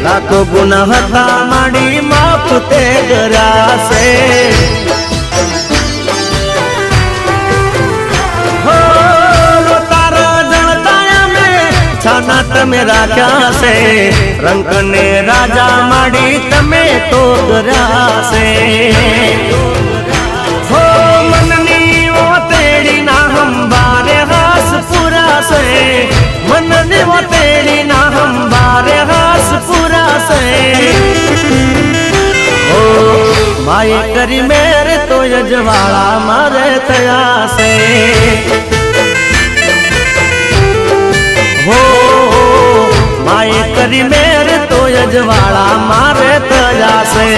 लाखो गुनाह था माड़ी माफ ते करासे हो तारा जणताया में छाना तमे राख्या से रंग ने राजा माड़ी तमे तो करासे हो मननी ओ तेरी ना हम बारे हास पूरा से मननी ओ तेरी ना हम बारे हास पूरा से ओ माए करी मेरे तो यजवाड़ा मारे तया से हो माए करी मेरे तो यजवाड़ा मारे तया से